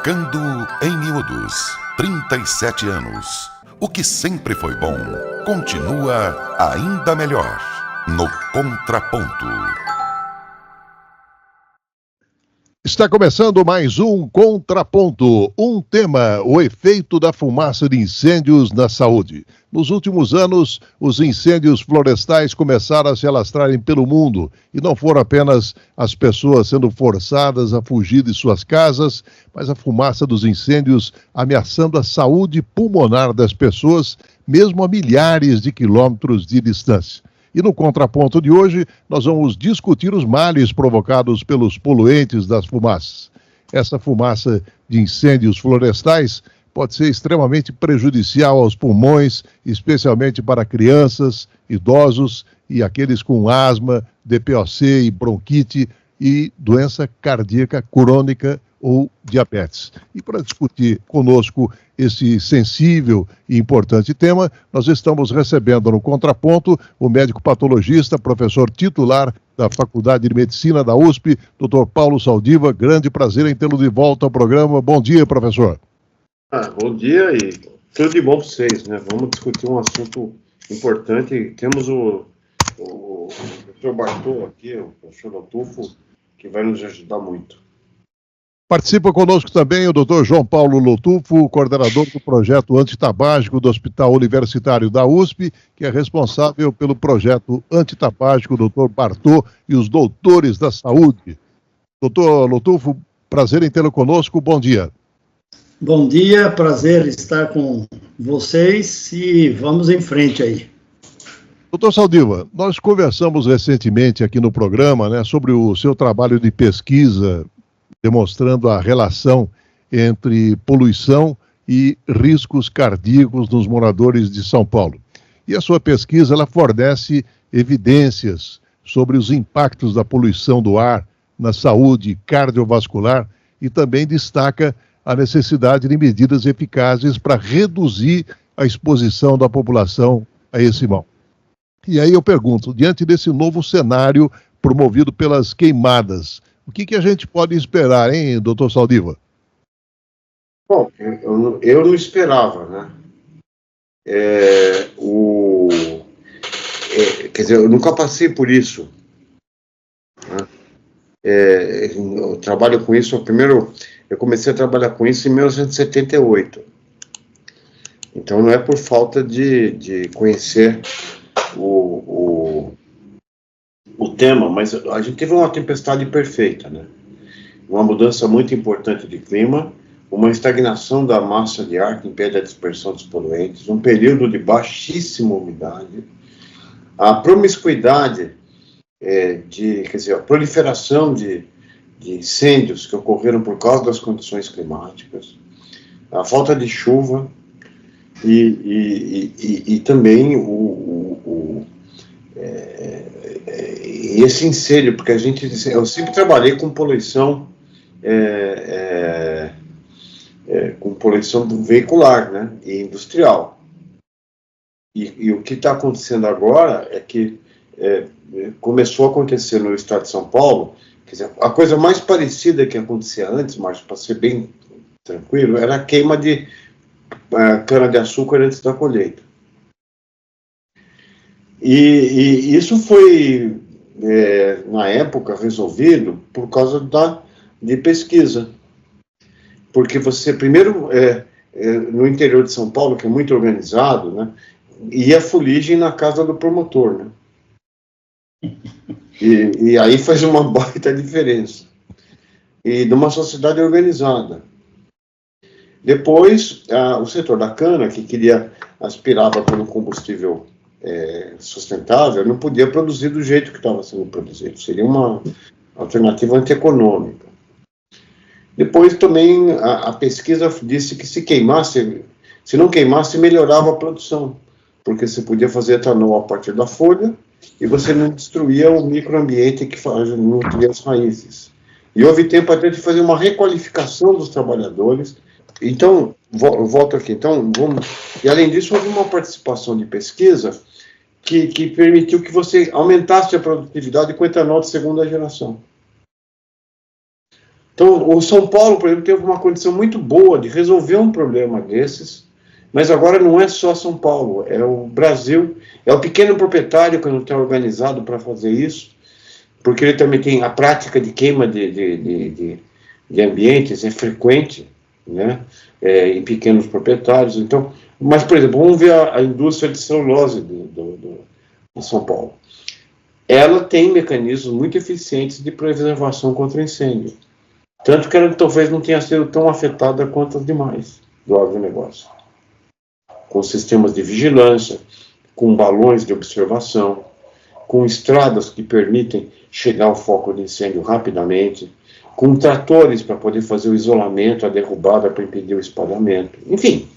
Tocando em miúdos, 37 anos. O que sempre foi bom, continua ainda melhor. No Contraponto. Está começando mais um Contraponto. Um tema, o efeito da fumaça de incêndios na saúde. Nos últimos anos, os incêndios florestais começaram a se alastrarem pelo mundo. E não foram apenas as pessoas sendo forçadas a fugir de suas casas, mas a fumaça dos incêndios ameaçando a saúde pulmonar das pessoas, mesmo a milhares de quilômetros de distância. E no Contraponto de hoje, nós vamos discutir os males provocados pelos poluentes das fumaças. Essa fumaça de incêndios florestais pode ser extremamente prejudicial aos pulmões, especialmente para crianças, idosos e aqueles com asma, DPOC e bronquite e doença cardíaca crônica ou diabetes. E para discutir conosco esse sensível e importante tema, nós estamos recebendo no Contraponto o médico patologista, professor titular da Faculdade de Medicina da USP, Dr. Paulo Saldiva. Grande prazer em tê-lo de volta ao programa. Bom dia, professor. Bom dia e tudo de bom para vocês, né? Vamos discutir um assunto importante. Temos o Dr. Bartô aqui, o professor Lotufo, que vai nos ajudar muito. Participa conosco também o Dr. João Paulo Lotufo, coordenador do projeto antitabágico do Hospital Universitário da USP, que é responsável pelo projeto antitabágico, Dr. Bartô e os doutores da saúde. Dr. Lotufo, prazer em tê-lo conosco, bom dia. Bom dia, prazer estar com vocês e vamos em frente aí. Doutor Saldiva, nós conversamos recentemente aqui no programa, né, sobre o seu trabalho de pesquisa demonstrando a relação entre poluição e riscos cardíacos nos moradores de São Paulo. E a sua pesquisa, ela fornece evidências sobre os impactos da poluição do ar na saúde cardiovascular e também destaca a necessidade de medidas eficazes para reduzir a exposição da população a esse mal. E aí eu pergunto, diante desse novo cenário promovido pelas queimadas, o que a gente pode esperar, hein, doutor Saldiva? Bom, eu não esperava, né? Quer dizer, eu nunca passei por isso. Né? Eu trabalho com isso, eu comecei a trabalhar com isso em 1978. Então não é por falta de conhecer o tema, mas a gente teve uma tempestade perfeita, né? Uma mudança muito importante de clima, uma estagnação da massa de ar que impede a dispersão dos poluentes, um período de baixíssima umidade, a promiscuidade, a proliferação de incêndios que ocorreram por causa das condições climáticas, a falta de chuva e também esse incêndio, porque eu sempre trabalhei com poluição veicular, né, e industrial. E o que está acontecendo agora é que começou a acontecer no estado de São Paulo, quer dizer, a coisa mais parecida que acontecia antes, mas para ser bem tranquilo, era a queima de cana-de-açúcar antes da colheita. E isso foi, na época, resolvido por causa de pesquisa. Porque você, primeiro, no interior de São Paulo, que é muito organizado, né, ia a fuligem na casa do promotor, né? E aí faz uma baita diferença. E numa sociedade organizada. Depois, o setor da cana, que aspirava por um combustível sustentável, não podia produzir do jeito que estava sendo produzido. Seria uma alternativa antieconômica. Depois também a pesquisa disse que se não queimasse, melhorava a produção, porque você podia fazer etanol a partir da folha e você não destruía o microambiente que nutria as raízes. E houve tempo até de fazer uma requalificação dos trabalhadores. Então, volto aqui. Então, e além disso, houve uma participação de pesquisa que permitiu que você aumentasse a produtividade com etanol de segunda geração. Então, o São Paulo, por exemplo, teve uma condição muito boa de resolver um problema desses, mas agora não é só São Paulo, é o Brasil, é o pequeno proprietário que não está organizado para fazer isso, porque ele também tem a prática de queima de ambientes, é frequente, né, em pequenos proprietários. Então, mas, por exemplo, vamos ver a indústria de celulose de São Paulo. Ela tem mecanismos muito eficientes de preservação contra incêndio. Tanto que ela talvez não tenha sido tão afetada quanto as demais do agronegócio. Com sistemas de vigilância, com balões de observação, com estradas que permitem chegar ao foco de incêndio rapidamente, com tratores para poder fazer o isolamento, a derrubada para impedir o espalhamento. Enfim,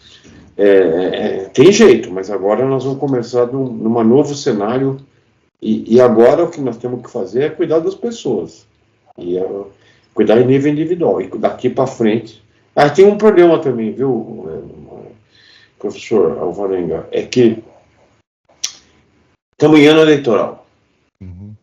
tem jeito, mas agora nós vamos começar num novo cenário e agora o que nós temos que fazer é cuidar das pessoas. Cuidar em nível individual. E daqui para frente... tem um problema também, viu, professor Alvarenga, é que estamos em ano eleitoral. Uhum.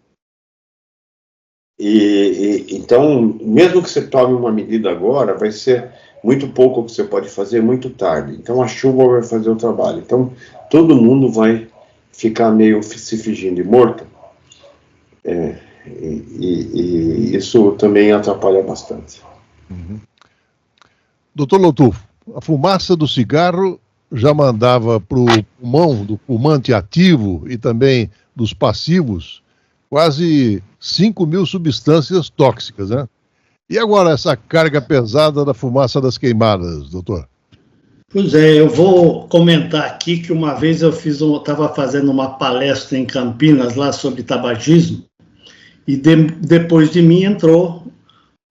Então, mesmo que você tome uma medida agora, vai ser muito pouco que você pode fazer muito tarde. Então, a chuva vai fazer o trabalho. Então, todo mundo vai ficar meio se fingindo de morto. E isso também atrapalha bastante. Uhum. Doutor Lotufo, a fumaça do cigarro já mandava para o pulmão, do fumante ativo e também dos passivos, quase 5.000 substâncias tóxicas, né? E agora essa carga pesada da fumaça das queimadas, doutor? Pois é, eu vou comentar aqui que uma vez eu estava fazendo uma palestra em Campinas lá sobre tabagismo, e depois de mim entrou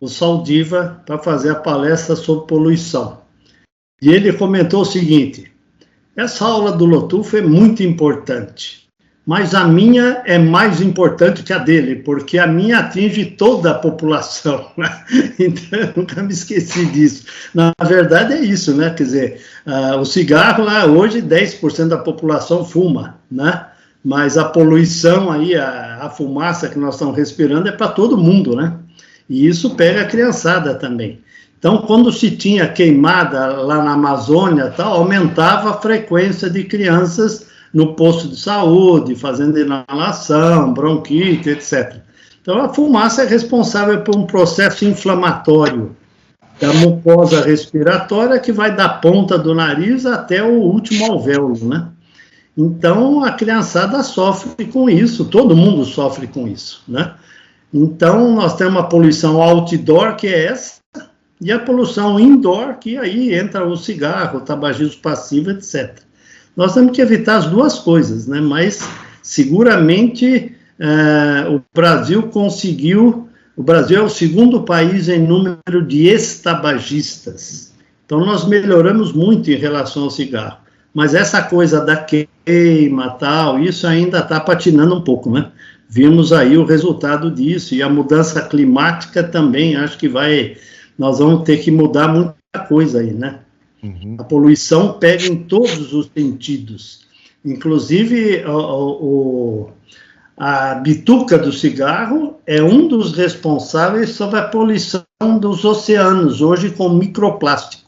o Saldiva para fazer a palestra sobre poluição. E ele comentou o seguinte: essa aula do Lotufo é muito importante, mas a minha é mais importante que a dele, porque a minha atinge toda a população. Então, eu nunca me esqueci disso. Na verdade, é isso, né? Quer dizer, o cigarro lá, hoje, 10% da população fuma, né? Mas a poluição aí, a fumaça que nós estamos respirando é para todo mundo, né? E isso pega a criançada também. Então, quando se tinha queimada lá na Amazônia, tal, aumentava a frequência de crianças no posto de saúde, fazendo inalação, bronquite, etc. Então, a fumaça é responsável por um processo inflamatório da mucosa respiratória que vai da ponta do nariz até o último alvéolo, né? Então, a criançada sofre com isso, todo mundo sofre com isso, né? Então, nós temos a poluição outdoor, que é essa, e a poluição indoor, que aí entra o cigarro, o tabagismo passivo, etc. Nós temos que evitar as duas coisas, né? Mas, seguramente, o Brasil conseguiu... O Brasil é o segundo país em número de ex-tabagistas. Então, nós melhoramos muito em relação ao cigarro. Mas essa coisa da queima, tal, isso ainda está patinando um pouco, né? Vimos aí o resultado disso, e a mudança climática também, acho que nós vamos ter que mudar muita coisa aí, né? Uhum. A poluição pega em todos os sentidos, inclusive a bituca do cigarro é um dos responsáveis sobre a poluição dos oceanos, hoje com microplástico.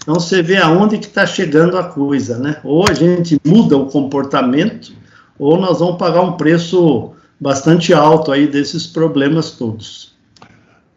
Então, você vê aonde que está chegando a coisa, né? Ou a gente muda o comportamento, ou nós vamos pagar um preço bastante alto aí desses problemas todos.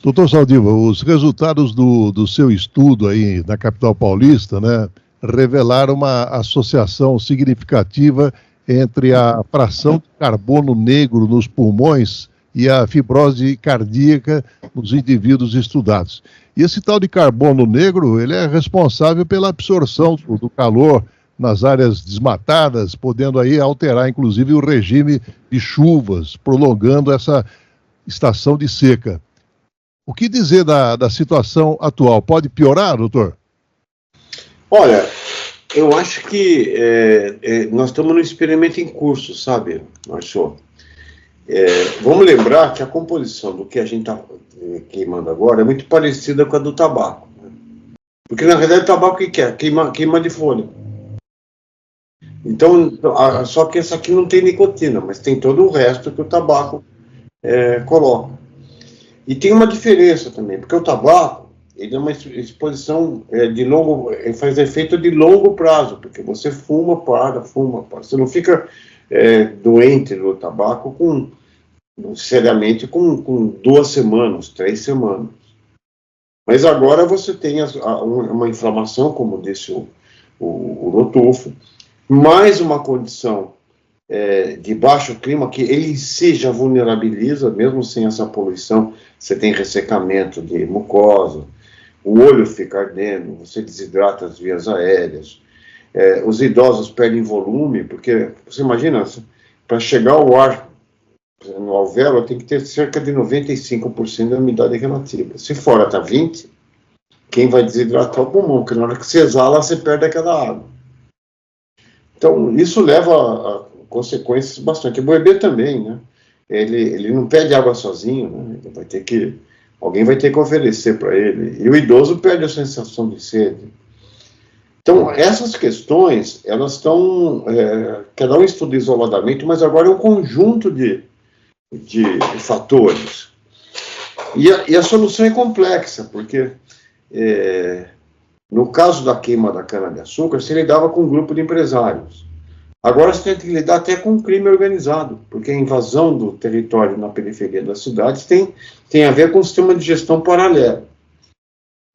Doutor Saldiva, os resultados do seu estudo aí na capital paulista, né, revelaram uma associação significativa entre a fração de carbono negro nos pulmões e a fibrose cardíaca nos indivíduos estudados. E esse tal de carbono negro, ele é responsável pela absorção do calor nas áreas desmatadas, podendo aí alterar, inclusive, o regime de chuvas, prolongando essa estação de seca. O que dizer da situação atual? Pode piorar, doutor? Olha, eu acho que nós estamos num experimento em curso, sabe, Marcio? Vamos lembrar que a composição do que a gente está queimando agora é muito parecida com a do tabaco. Né? Porque, na verdade, o tabaco o que é? Queima de folha. Então, só que essa aqui não tem nicotina, mas tem todo o resto que o tabaco coloca. E tem uma diferença também, porque o tabaco, ele é uma exposição de longo, ele faz efeito de longo prazo, porque você fuma, para. Você não fica doente do tabaco seriamente com 2 semanas, 3 semanas. Mas agora você tem uma inflamação, como disse o Rotolfo, mais uma condição de baixo clima, que ele se já vulnerabiliza, mesmo sem essa poluição. Você tem ressecamento de mucosa, o olho fica ardendo, você desidrata as vias aéreas, os idosos perdem volume, porque, você imagina, para chegar ao ar no alvéolo tem que ter cerca de 95% da umidade relativa. Se fora está 20%, quem vai desidratar o pulmão, porque na hora que você exala, você perde aquela água. Então, isso leva a consequências bastante. O bebê também, né? Ele não pede água sozinho, né? Alguém vai ter que oferecer para ele. E o idoso perde a sensação de sede. Então, essas questões, elas estão... cada um estuda isoladamente, mas agora é um conjunto de fatores. E a solução é complexa, porque no caso da queima da cana-de-açúcar, se lidava com um grupo de empresários. Agora você tem que lidar até com crime organizado, porque a invasão do território na periferia das cidades tem a ver com o sistema de gestão paralelo.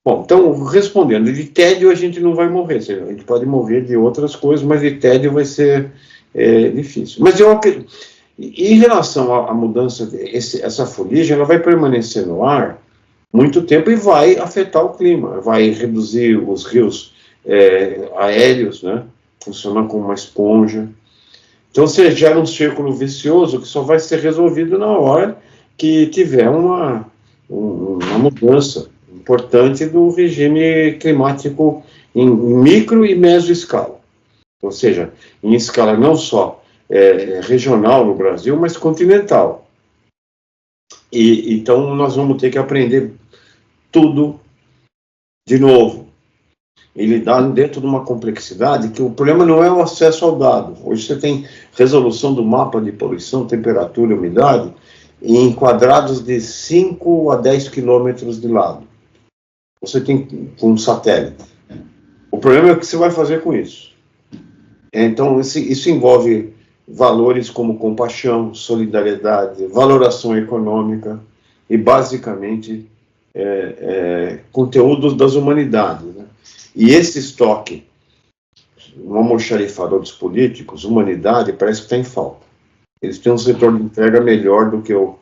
Bom, então, respondendo, de tédio a gente não vai morrer, a gente pode morrer de outras coisas, mas de tédio vai ser difícil. Mas eu acredito, em relação à mudança, essa fuligem, ela vai permanecer no ar muito tempo e vai afetar o clima, vai reduzir os rios aéreos, né? Funciona como uma esponja. Então você gera um círculo vicioso que só vai ser resolvido na hora que tiver uma mudança importante do regime climático em micro e mesoescala. Ou seja, em escala não só regional no Brasil, mas continental. E então nós vamos ter que aprender tudo de novo. E lidar dentro de uma complexidade que o problema não é o acesso ao dado. Hoje você tem resolução do mapa de poluição, temperatura e umidade em quadrados de 5 a 10 quilômetros de lado. Você tem com um satélite. O problema é o que você vai fazer com isso. Então, isso envolve valores como compaixão, solidariedade, valoração econômica e, basicamente, conteúdos das humanidades, né? E esse estoque, um almoxarifado dos políticos, humanidade, parece que está em falta. Eles têm um setor de entrega melhor do que o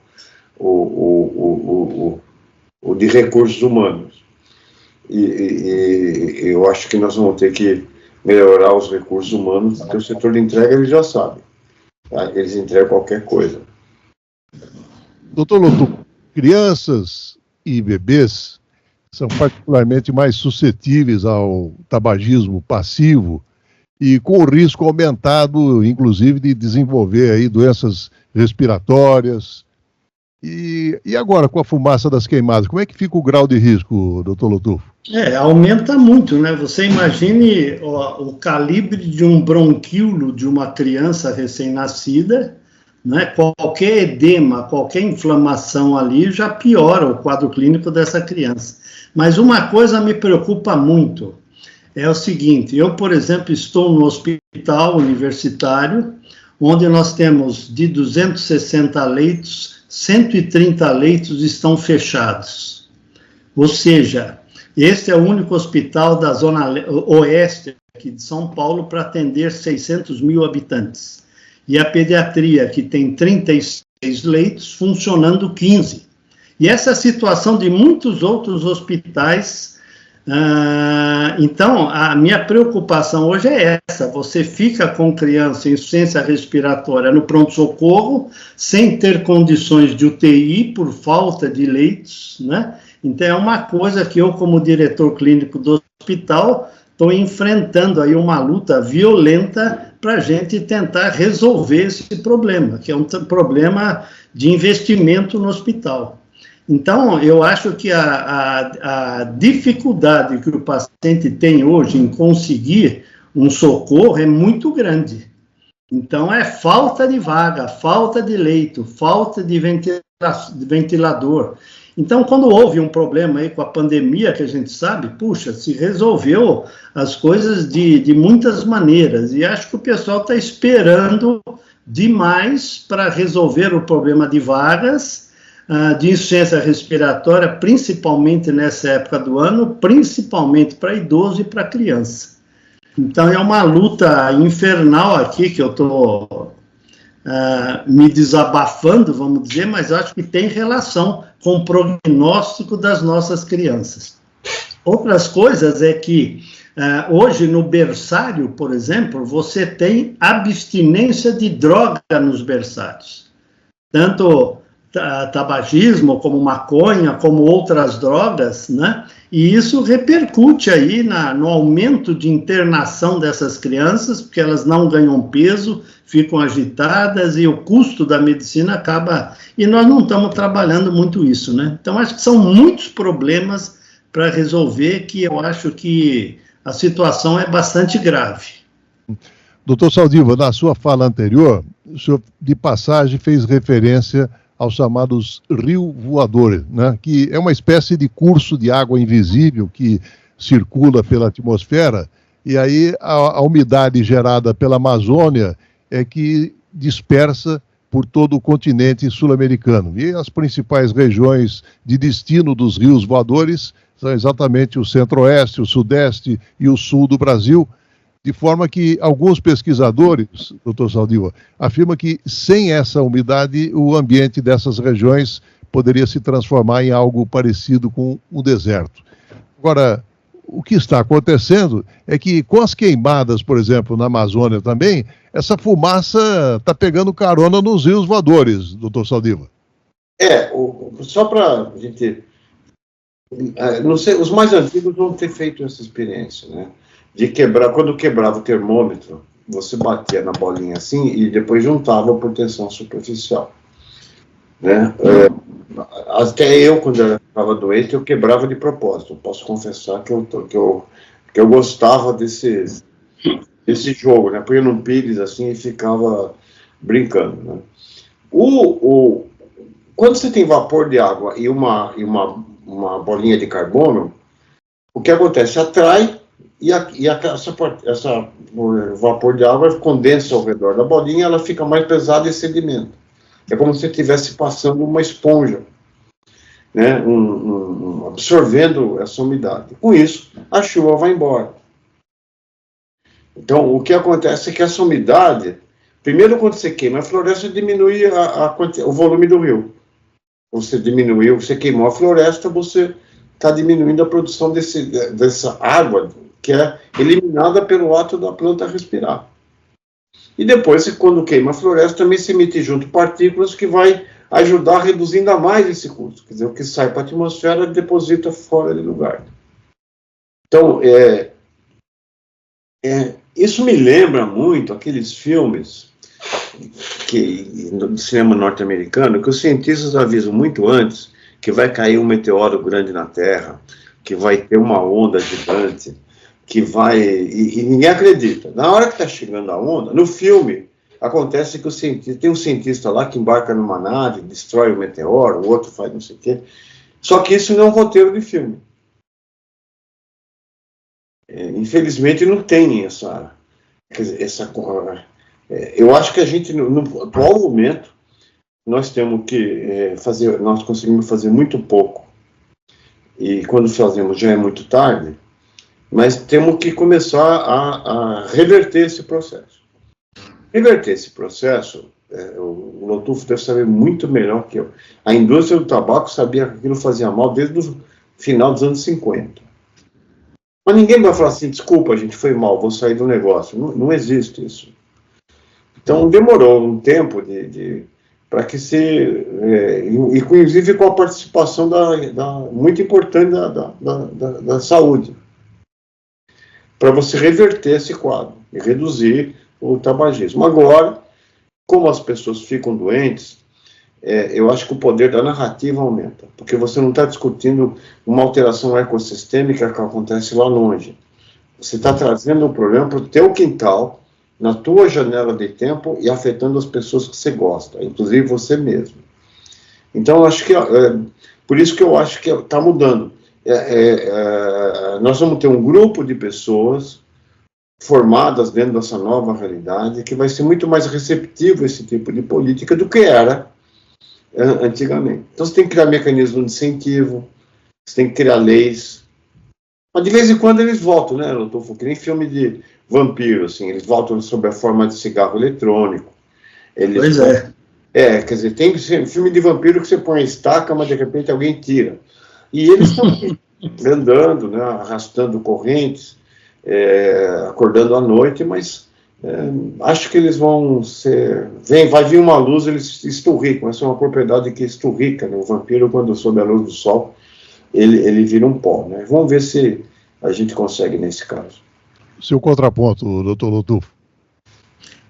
de recursos humanos. E eu acho que nós vamos ter que melhorar os recursos humanos, porque o setor de entrega eles já sabem. Tá? Eles entregam qualquer coisa. Doutor Lotu, crianças e bebês são particularmente mais suscetíveis ao tabagismo passivo e com o risco aumentado, inclusive, de desenvolver aí doenças respiratórias. E agora, com a fumaça das queimadas, como é que fica o grau de risco, doutor Lotufo? Aumenta muito, né? Você imagine o calibre de um bronquíolo de uma criança recém-nascida, né? Qualquer edema, qualquer inflamação ali já piora o quadro clínico dessa criança. Mas uma coisa me preocupa muito, é o seguinte, eu, por exemplo, estou no hospital universitário, onde nós temos de 260 leitos, 130 leitos estão fechados. Ou seja, este é o único hospital da zona oeste aqui de São Paulo para atender 600 mil habitantes. E a pediatria, que tem 36 leitos, funcionando 15. E essa situação de muitos outros hospitais. Então, a minha preocupação hoje é essa: você fica com criança em insuficiência respiratória no pronto-socorro, sem ter condições de UTI por falta de leitos, né? Então, é uma coisa que eu, como diretor clínico do hospital, estou enfrentando aí uma luta violenta para a gente tentar resolver esse problema, que é um problema de investimento no hospital. Então, eu acho que a dificuldade que o paciente tem hoje em conseguir um socorro é muito grande. Então, é falta de vaga, falta de leito, falta de ventilador. Então, quando houve um problema aí com a pandemia, que a gente sabe, puxa, se resolveu as coisas de muitas maneiras, e acho que o pessoal está esperando demais para resolver o problema de vagas, de insuficiência respiratória, principalmente nessa época do ano, principalmente para idoso e para criança. Então, é uma luta infernal aqui que eu estou me desabafando, vamos dizer, mas acho que tem relação com o prognóstico das nossas crianças. Outras coisas é que, hoje, no berçário, por exemplo, você tem abstinência de droga nos berçários. Tanto tabagismo, como maconha, como outras drogas, né? E isso repercute aí no aumento de internação dessas crianças, porque elas não ganham peso, ficam agitadas e o custo da medicina acaba... E nós não estamos trabalhando muito isso, né? Então, acho que são muitos problemas para resolver, que eu acho que a situação é bastante grave. Doutor Saldiva, na sua fala anterior, o senhor, de passagem, fez referência aos chamados rio voadores, né? Que é uma espécie de curso de água invisível que circula pela atmosfera, e aí a umidade gerada pela Amazônia é que dispersa por todo o continente sul-americano. E as principais regiões de destino dos rios voadores são exatamente o centro-oeste, o sudeste e o sul do Brasil, de forma que alguns pesquisadores, doutor Saldiva, afirmam que sem essa umidade o ambiente dessas regiões poderia se transformar em algo parecido com um deserto. Agora, o que está acontecendo é que com as queimadas, por exemplo, na Amazônia também, essa fumaça está pegando carona nos rios voadores, doutor Saldiva. Só para a gente... não sei, os mais antigos vão ter feito essa experiência, né? De quebrar, quando quebrava o termômetro, você batia na bolinha assim e depois juntava por tensão superficial, né? Até eu, quando eu estava doente, eu quebrava de propósito. Eu posso confessar que eu gostava desse jogo, né? Punha num pires assim e ficava brincando, né? Quando você tem vapor de água e uma bolinha de carbono, o que acontece? Atrai essa vapor de água condensa ao redor da bolinha, ela fica mais pesada e sedimenta. É como se estivesse passando uma esponja, né? Absorvendo essa umidade. Com isso, a chuva vai embora. Então, o que acontece é que essa umidade, primeiro, quando você queima a floresta, diminui o volume do rio. Você queimou a floresta, você está diminuindo a produção dessa água, que é eliminada pelo ato da planta respirar. E depois, quando queima a floresta, também se emite junto partículas que vai ajudar a reduzir ainda mais esse custo. Quer dizer, o que sai para a atmosfera deposita fora de lugar. Então, isso me lembra muito aqueles filmes do cinema norte-americano, que os cientistas avisam muito antes que vai cair um meteoro grande na Terra, que vai ter uma onda gigante, que vai... E ninguém acredita. Na hora que está chegando a onda, no filme, acontece que tem um cientista lá que embarca numa nave, destrói o meteoro, o outro faz não sei o quê. Só que isso não é um roteiro de filme. Infelizmente, não tem essa... eu acho que a gente, no atual momento, nós temos que nós conseguimos fazer muito pouco. E quando fazemos já é muito tarde, mas temos que começar a reverter esse processo. Reverter esse processo, o Lotufo deve saber muito melhor que eu. A indústria do tabaco sabia que aquilo fazia mal desde o final dos anos 50. Mas ninguém vai falar assim, desculpa, a gente foi mal, vou sair do negócio. Não existe isso. Então, demorou um tempo para que inclusive com a participação muito importante da saúde, para você reverter esse quadro e reduzir o tabagismo. Agora, como as pessoas ficam doentes, eu acho que o poder da narrativa aumenta, porque você não está discutindo uma alteração ecossistêmica que acontece lá longe. Você está trazendo um problema para o teu quintal, na tua janela de tempo e afetando as pessoas que você gosta, inclusive você mesmo. Então, acho que por isso que eu acho que está mudando. Nós vamos ter um grupo de pessoas formadas dentro dessa nova realidade que vai ser muito mais receptivo a esse tipo de política do que era antigamente. Então, você tem que criar mecanismos de incentivo, você tem que criar leis. Mas, de vez em quando, eles voltam, né, Rodolfo? Que nem filme de vampiro, assim, eles voltam sob a forma de cigarro eletrônico. Pois é. Quer dizer, tem filme de vampiro que você põe a estaca, mas de repente alguém tira. E eles estão andando, né, arrastando correntes, acordando à noite, mas acho que eles vão ser... vai vir uma luz, eles esturricam. Essa é uma propriedade que esturrica, né? O vampiro, quando sob a luz do sol, ele vira um pó, né? Vamos ver se a gente consegue nesse caso. Seu contraponto, doutor Lotufo.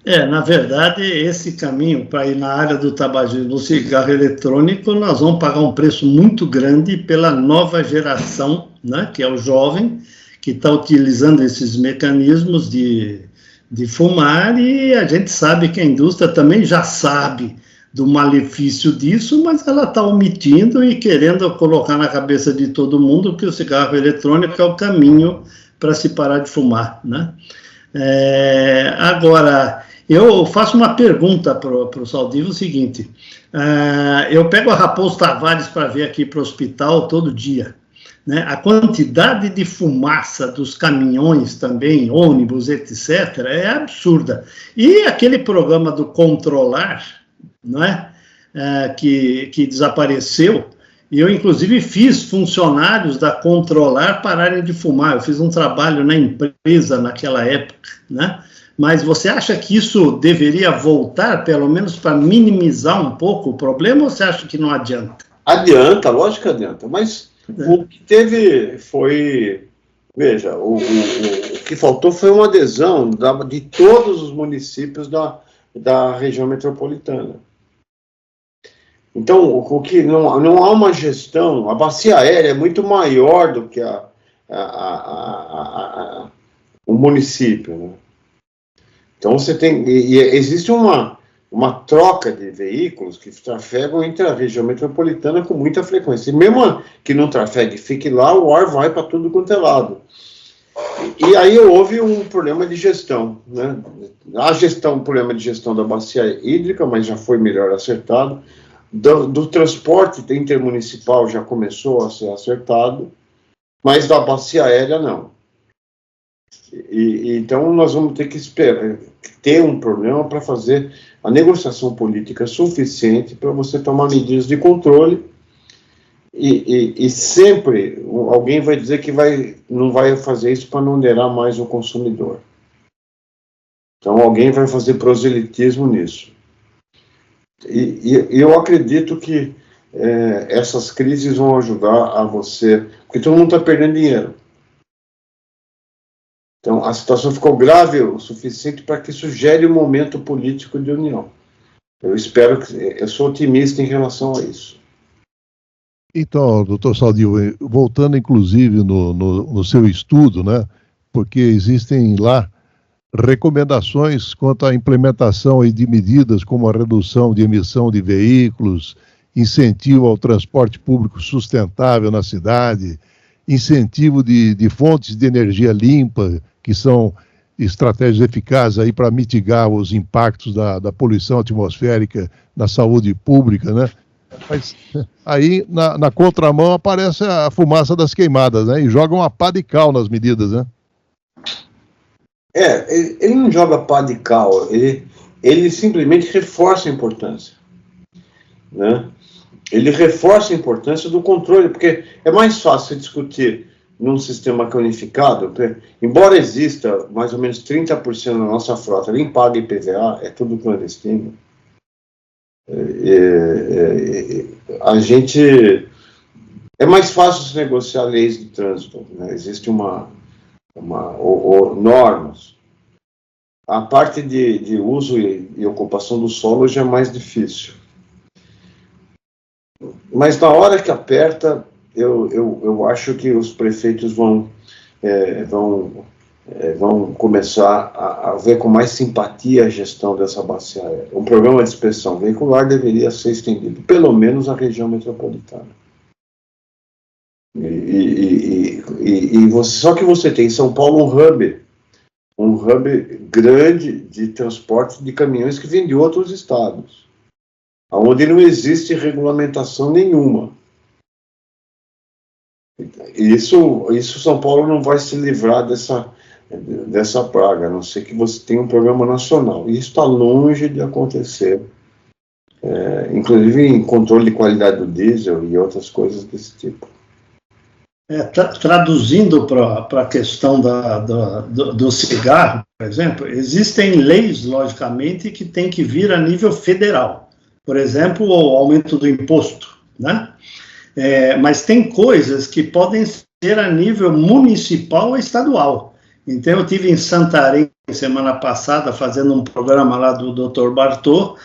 Na verdade, esse caminho para ir na área do tabagismo, do cigarro eletrônico, nós vamos pagar um preço muito grande pela nova geração, né, que é o jovem, que está utilizando esses mecanismos de fumar, e a gente sabe que a indústria também já sabe do malefício disso, mas ela está omitindo e querendo colocar na cabeça de todo mundo que o cigarro eletrônico é o caminho para se parar de fumar, né? Agora, eu faço uma pergunta para o Saldivo, o seguinte, eu pego a Raposo Tavares para vir aqui para o hospital todo dia, né? A quantidade de fumaça dos caminhões também, ônibus, etc., é absurda. E aquele programa do Controlar, não é? Que desapareceu, e eu, inclusive, fiz funcionários da Controlar pararem de fumar. Eu fiz um trabalho na empresa naquela época, né? Mas você acha que isso deveria voltar, pelo menos para minimizar um pouco o problema, ou você acha que não adianta? Adianta, lógico que adianta, mas o que teve foi... Veja, o que faltou foi uma adesão de todos os municípios da região metropolitana. Então, o que não há uma gestão, a bacia aérea é muito maior do que o município, né? Então, você tem, existe uma troca de veículos que trafegam entre a região metropolitana com muita frequência. E mesmo que não trafegue, fique lá, o ar vai para tudo quanto é lado. E aí houve um problema de gestão, né? Um problema de gestão da bacia hídrica, mas já foi melhor acertado. Do transporte intermunicipal já começou a ser acertado, mas da bacia aérea não. Então nós vamos ter que esperar, ter um problema para fazer a negociação política suficiente para você tomar medidas de controle, e sempre alguém vai dizer que não vai fazer isso para não onerar mais o consumidor. Então alguém vai fazer proselitismo nisso. E eu acredito que essas crises vão ajudar a você, porque todo mundo está perdendo dinheiro. Então, a situação ficou grave o suficiente para que isso gere um momento político de união. Eu sou otimista em relação a isso. Então, doutor Saldivo, voltando inclusive no seu estudo, né, porque existem lá recomendações quanto à implementação de medidas como a redução de emissão de veículos, incentivo ao transporte público sustentável na cidade, incentivo de fontes de energia limpa, que são estratégias eficazes aí para mitigar os impactos da poluição atmosférica na saúde pública, né? Mas aí, na contramão, aparece a fumaça das queimadas, né? E joga uma pá de cal nas medidas, né? Ele não joga pá de cal, ele simplesmente reforça a importância, né? Ele reforça a importância do controle, porque é mais fácil discutir num sistema unificado, embora exista mais ou menos 30% da nossa frota nem paga IPVA, é tudo clandestino. A gente... É mais fácil se negociar leis de trânsito, né? Existe normas. A parte de uso e ocupação do solo já é mais difícil. Mas na hora que aperta, eu acho que os prefeitos vão vão começar a ver com mais simpatia a gestão dessa bacia aérea. Um programa de inspeção veicular deveria ser estendido, pelo menos à região metropolitana. Só que você tem em São Paulo um hub grande de transporte de caminhões que vêm de outros estados, onde não existe regulamentação nenhuma. Isso São Paulo não vai se livrar dessa praga, a não ser que você tenha um programa nacional. E isso está longe de acontecer, inclusive em controle de qualidade do diesel e outras coisas desse tipo. Traduzindo para a questão do cigarro, por exemplo, existem leis, logicamente, que têm que vir a nível federal. Por exemplo, o aumento do imposto, né? Mas tem coisas que podem ser a nível municipal ou estadual. Então, eu estive em Santarém semana passada fazendo um programa lá do Dr. Bartô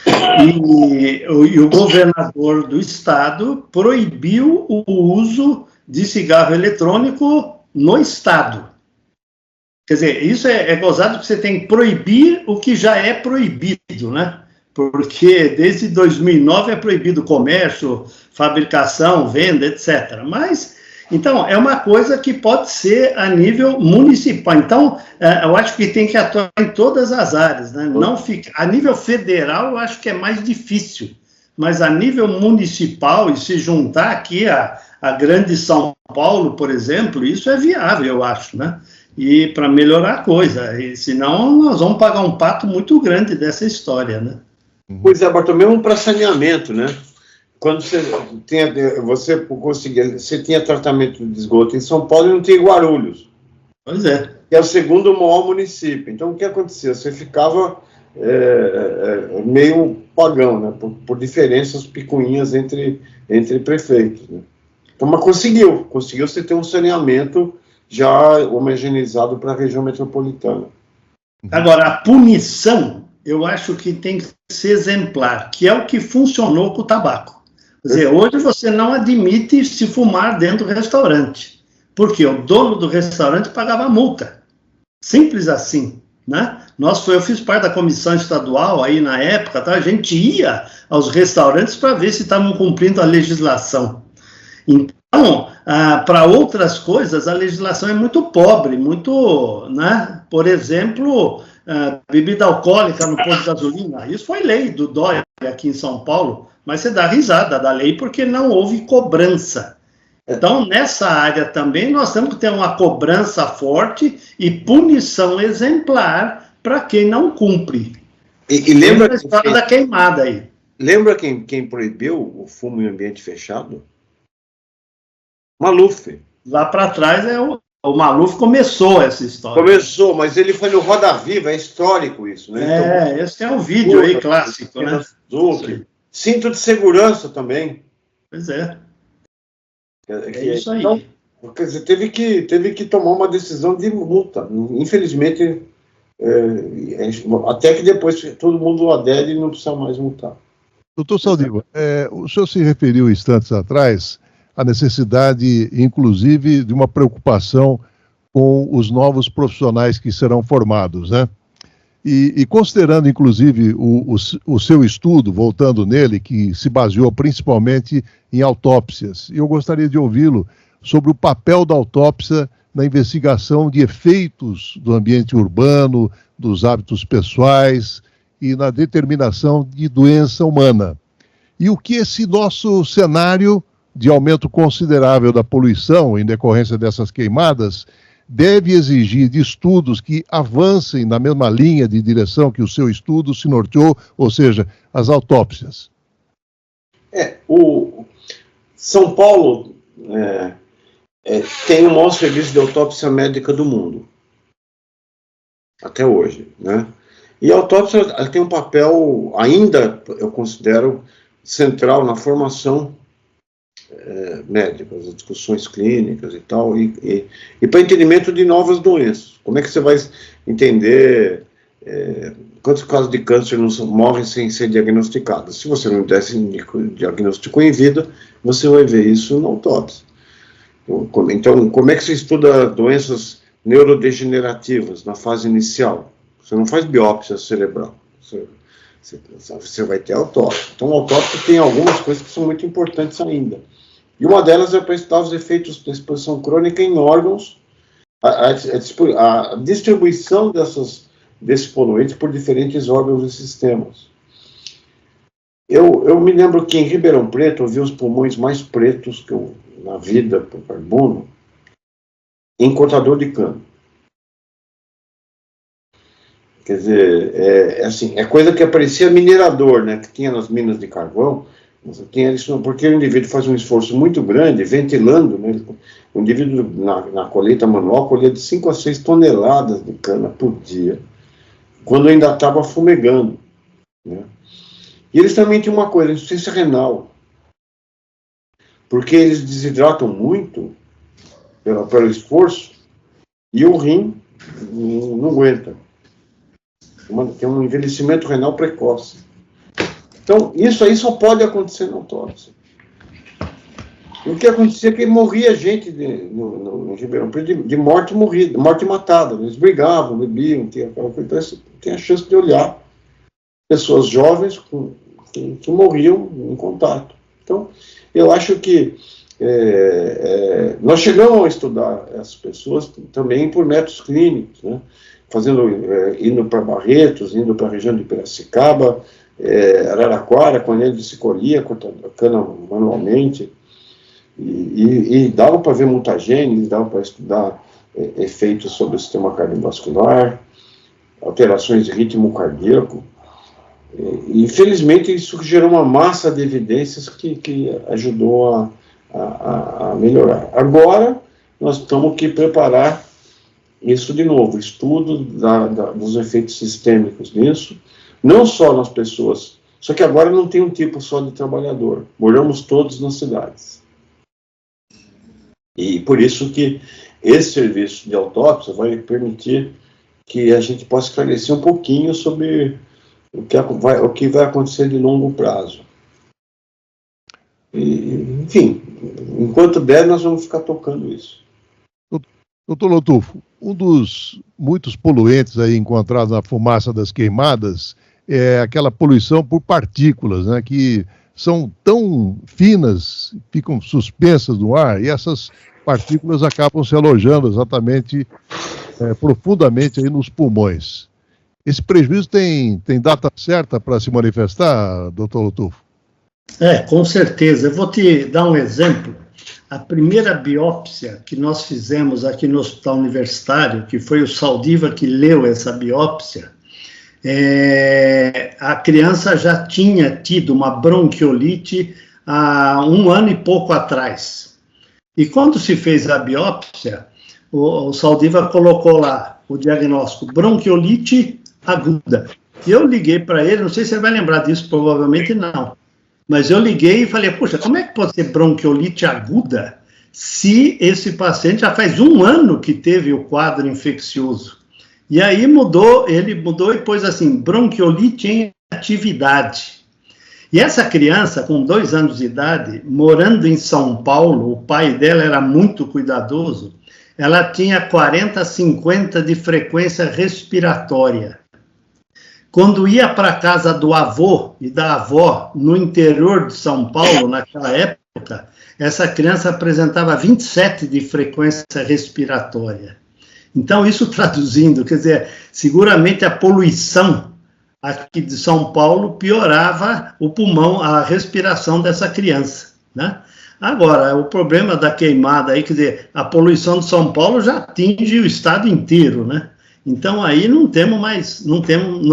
e o governador do estado proibiu o uso de cigarro eletrônico no estado. Quer dizer, isso é gozado que você tem que proibir o que já é proibido, né? Porque desde 2009 é proibido comércio, fabricação, venda, etc. Mas, então, é uma coisa que pode ser a nível municipal. Então, eu acho que tem que atuar em todas as áreas, né? Não fica, a nível federal, eu acho que é mais difícil. Mas a nível municipal, e se juntar aqui a grande São Paulo, por exemplo, isso é viável, eu acho, né? E para melhorar a coisa, e senão nós vamos pagar um pato muito grande dessa história, né? Pois é, Bartô, mesmo para saneamento, né? Quando você tinha tratamento de esgoto em São Paulo e não tem Guarulhos. Pois é. Que é o segundo maior município. Então, o que acontecia? Você ficava meio pagão, né? Por diferenças picuinhas entre prefeitos, né? Então, mas conseguiu você ter um saneamento já homogeneizado para a região metropolitana. Agora, a punição, eu acho que tem que ser exemplar, que é o que funcionou com o tabaco. Quer dizer, hoje você não admite se fumar dentro do restaurante, porque o dono do restaurante pagava multa. Simples assim, né? Eu fiz parte da comissão estadual aí na época, tá? A gente ia aos restaurantes para ver se estavam cumprindo a legislação. Então, para outras coisas, a legislação é muito pobre, muito, né? Por exemplo, bebida alcoólica no posto de gasolina, isso foi lei do DOI aqui em São Paulo, mas você dá risada da lei porque não houve cobrança. Então, nessa área também, nós temos que ter uma cobrança forte e punição exemplar para quem não cumpre. E lembra a história da queimada aí. Lembra quem proibiu o fumo em ambiente fechado? Maluf. Lá para trás, o Maluf começou essa história. Começou, mas ele foi no Roda Viva, é histórico isso, né? Então, esse é um vídeo aí clássico, né? Cinto de segurança também. Pois é. É isso aí. Então, quer dizer, teve que tomar uma decisão de multa. Infelizmente, até que depois todo mundo adere e não precisa mais multar. Doutor Saldiva, o senhor se referiu instantes atrás à necessidade, inclusive, de uma preocupação com os novos profissionais que serão formados, né? E considerando, inclusive, o seu estudo, voltando nele, que se baseou principalmente em autópsias, e eu gostaria de ouvi-lo sobre o papel da autópsia na investigação de efeitos do ambiente urbano, dos hábitos pessoais e na determinação de doença humana. E o que esse nosso cenário de aumento considerável da poluição em decorrência dessas queimadas deve exigir de estudos que avancem na mesma linha de direção que o seu estudo se norteou, ou seja, as autópsias. O São Paulo tem o maior serviço de autópsia médica do mundo, até hoje, né? E a autópsia ela tem um papel, ainda, eu considero, central na formação médica, as discussões clínicas e tal, e para entendimento de novas doenças. Como é que você vai entender quantos casos de câncer não morrem sem ser diagnosticados? Se você não desse diagnóstico em vida, você vai ver isso na autópsia. Então, como é que se estuda doenças neurodegenerativas na fase inicial. Você não faz biópsia cerebral, você vai ter autópsia. Então, a autópsia tem algumas coisas que são muito importantes ainda. E uma delas é para estudar os efeitos da exposição crônica em órgãos, a distribuição desses poluentes por diferentes órgãos e sistemas. Eu me lembro que em Ribeirão Preto eu vi os pulmões mais pretos que eu, na vida, por carbono, em cortador de cana. Quer dizer, assim, é coisa que aparecia minerador, né, que tinha nas minas de carvão, tinha isso, porque o indivíduo faz um esforço muito grande, ventilando, né, o indivíduo na colheita manual colhia de 5 a 6 toneladas de cana por dia, quando ainda estava fumegando, né. E eles também tinham uma coisa, insuficiência renal, porque eles desidratam muito pelo esforço, e o rim não aguenta. Tem um envelhecimento renal precoce. Então, isso aí só pode acontecer na autópsia. O que acontecia é que morria gente no Ribeirão Preto de morte morrida, morte matada. Eles brigavam, bebiam, então tem a chance de olhar pessoas jovens que morriam em contato. Então, eu acho que nós chegamos a estudar essas pessoas também por métodos clínicos, né? Indo para Barretos, indo para a região de Piracicaba, Araraquara, quando ele se colhia, cortando a cana manualmente, e dava para ver mutagênese, dava para estudar efeitos sobre o sistema cardiovascular, alterações de ritmo cardíaco, e infelizmente isso gerou uma massa de evidências que ajudou a melhorar. Agora, nós temos que preparar isso de novo, estudo dos efeitos sistêmicos nisso, não só nas pessoas, só que agora não tem um tipo só de trabalhador, moramos todos nas cidades. E por isso que esse serviço de autópsia vai permitir que a gente possa esclarecer um pouquinho sobre o que vai acontecer de longo prazo. E, enfim, enquanto der, nós vamos ficar tocando isso. Doutor Lotufo, um dos muitos poluentes aí encontrados na fumaça das queimadas é aquela poluição por partículas, né, que são tão finas, ficam suspensas no ar, e essas partículas acabam se alojando exatamente, profundamente aí nos pulmões. Esse prejuízo tem data certa para se manifestar, doutor Lotufo? Com certeza. Eu vou te dar um exemplo. A primeira biópsia que nós fizemos aqui no Hospital Universitário, que foi o Saldiva que leu essa biópsia, a criança já tinha tido uma bronquiolite há 1 ano e pouco atrás. E quando se fez a biópsia, o Saldiva colocou lá o diagnóstico bronquiolite aguda. E eu liguei para ele, não sei se ele vai lembrar disso, provavelmente não. Mas eu liguei e falei, puxa, como é que pode ser bronquiolite aguda se esse paciente já faz 1 ano que teve o quadro infeccioso? E aí ele mudou e pôs assim, bronquiolite em atividade. E essa criança, com 2 anos de idade, morando em São Paulo, o pai dela era muito cuidadoso, ela tinha 40, 50 de frequência respiratória. Quando ia para a casa do avô e da avó, no interior de São Paulo, naquela época, essa criança apresentava 27 de frequência respiratória. Então, isso traduzindo, quer dizer, seguramente a poluição aqui de São Paulo piorava o pulmão, a respiração dessa criança, né? Agora, o problema da queimada aí, quer dizer, a poluição de São Paulo já atinge o estado inteiro, né? Então, aí não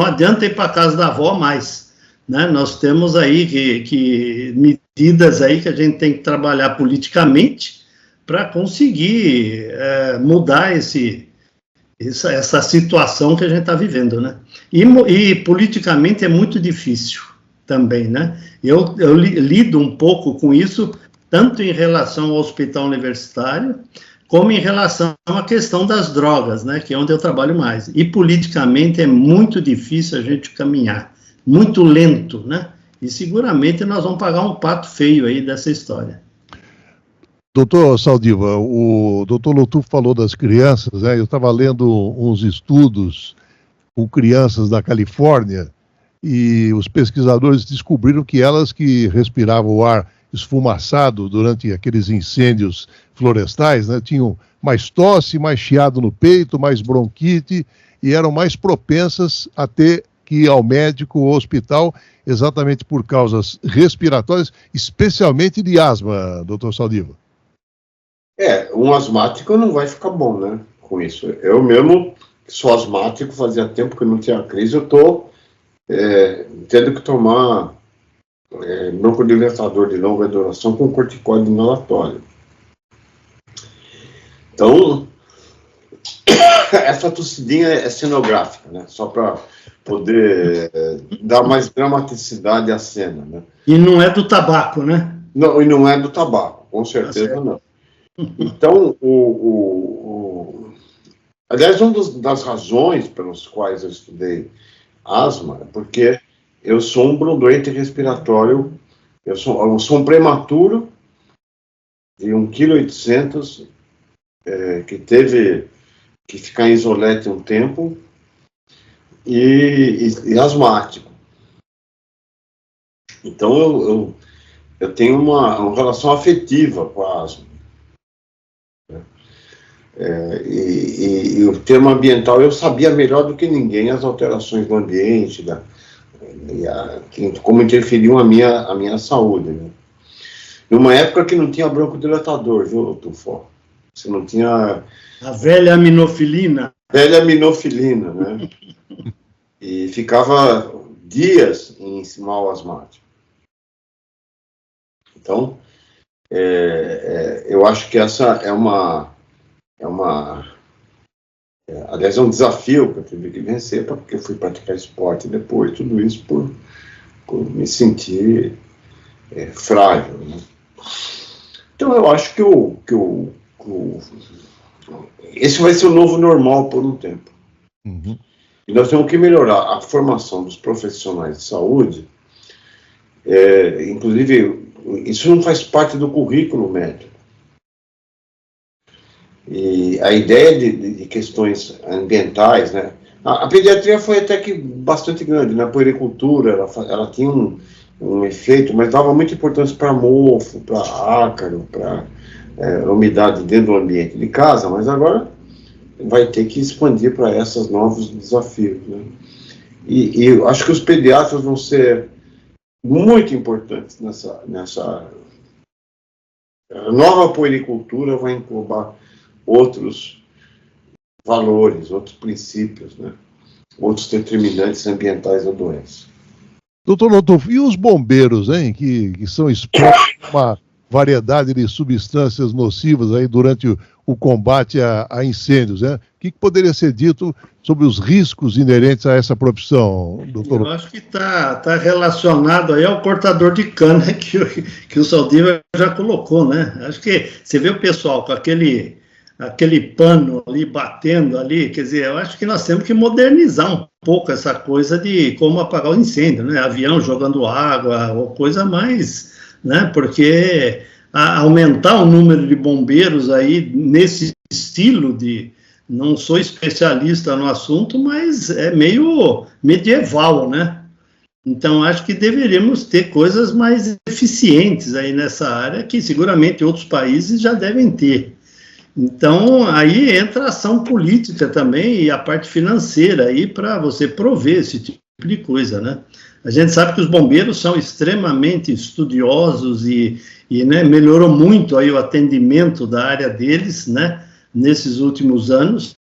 adianta ir para a casa da avó mais, né? Nós temos aí que medidas aí que a gente tem que trabalhar politicamente para conseguir mudar essa situação que a gente está vivendo, né? E politicamente é muito difícil também, né? Eu lido um pouco com isso, tanto em relação ao hospital universitário, como em relação à questão das drogas, né, que é onde eu trabalho mais. E politicamente é muito difícil a gente caminhar, muito lento, né? E seguramente nós vamos pagar um pato feio aí dessa história. Doutor Saldiva, o doutor Lotufo falou das crianças, né? Eu estava lendo uns estudos com crianças da Califórnia e os pesquisadores descobriram que elas que respiravam o ar esfumaçado durante aqueles incêndios florestais, né, tinham mais tosse, mais chiado no peito, mais bronquite e eram mais propensas a ter que ir ao médico ou ao hospital exatamente por causas respiratórias, especialmente de asma, doutor Saldiva. Um asmático não vai ficar bom, né, com isso. Eu mesmo, que sou asmático, fazia tempo que não tinha crise, eu estou tendo que tomar broncodilatador de longa duração com corticóide inalatório. Então, essa tossidinha é cenográfica, né, só para poder dar mais dramaticidade à cena, né. E não é do tabaco, né? Não, e não é do tabaco, com certeza não. Então, aliás, uma das razões pelas quais eu estudei asma é porque eu sou um doente respiratório, eu sou um prematuro de 1,8 kg, que teve que ficar em isolete um tempo e asmático. Então, eu tenho uma relação afetiva com a asma. E o termo ambiental eu sabia melhor do que ninguém as alterações do ambiente, como interferiam a minha saúde, né? Numa época que não tinha broncodilatador, viu, Tufo? Você não tinha... A velha aminofilina. Velha aminofilina, né? E ficava dias em mal asmático. Então, eu acho que essa aliás, é um desafio que eu tive que vencer, porque eu fui praticar esporte depois, tudo isso por me sentir frágil, né? Então, eu acho que esse vai ser o novo normal por um tempo. Uhum. E nós temos que melhorar a formação dos profissionais de saúde, inclusive, isso não faz parte do currículo médico. E a ideia de questões ambientais, né? A pediatria foi até que bastante grande, na puericultura, ela tinha um efeito, mas dava muita importância para mofo, para ácaro, para umidade dentro do ambiente de casa, mas agora vai ter que expandir para esses novos desafios, né? E eu acho que os pediatras vão ser muito importantes nessa a nova puericultura vai englobar outros valores, outros princípios, né? Outros determinantes ambientais da doença. Doutor Lotufo, e os bombeiros, hein, que são expostos a uma variedade de substâncias nocivas aí durante o combate a incêndios, né? O que poderia ser dito sobre os riscos inerentes a essa profissão, doutor? Eu acho que está relacionado aí ao cortador de cana que o Saldiva já colocou, né? Acho que você vê o pessoal com aquele pano ali batendo ali, quer dizer, eu acho que nós temos que modernizar um pouco essa coisa de como apagar o incêndio, né? Avião jogando água ou coisa mais, né? Porque aumentar o número de bombeiros aí nesse estilo de... Não sou especialista no assunto, mas é meio medieval, né? Então, acho que deveríamos ter coisas mais eficientes aí nessa área, que seguramente outros países já devem ter. Então, aí entra a ação política também e a parte financeira aí para você prover esse tipo de coisa, né? A gente sabe que os bombeiros são extremamente estudiosos e né, melhorou muito aí o atendimento da área deles, né, nesses últimos anos,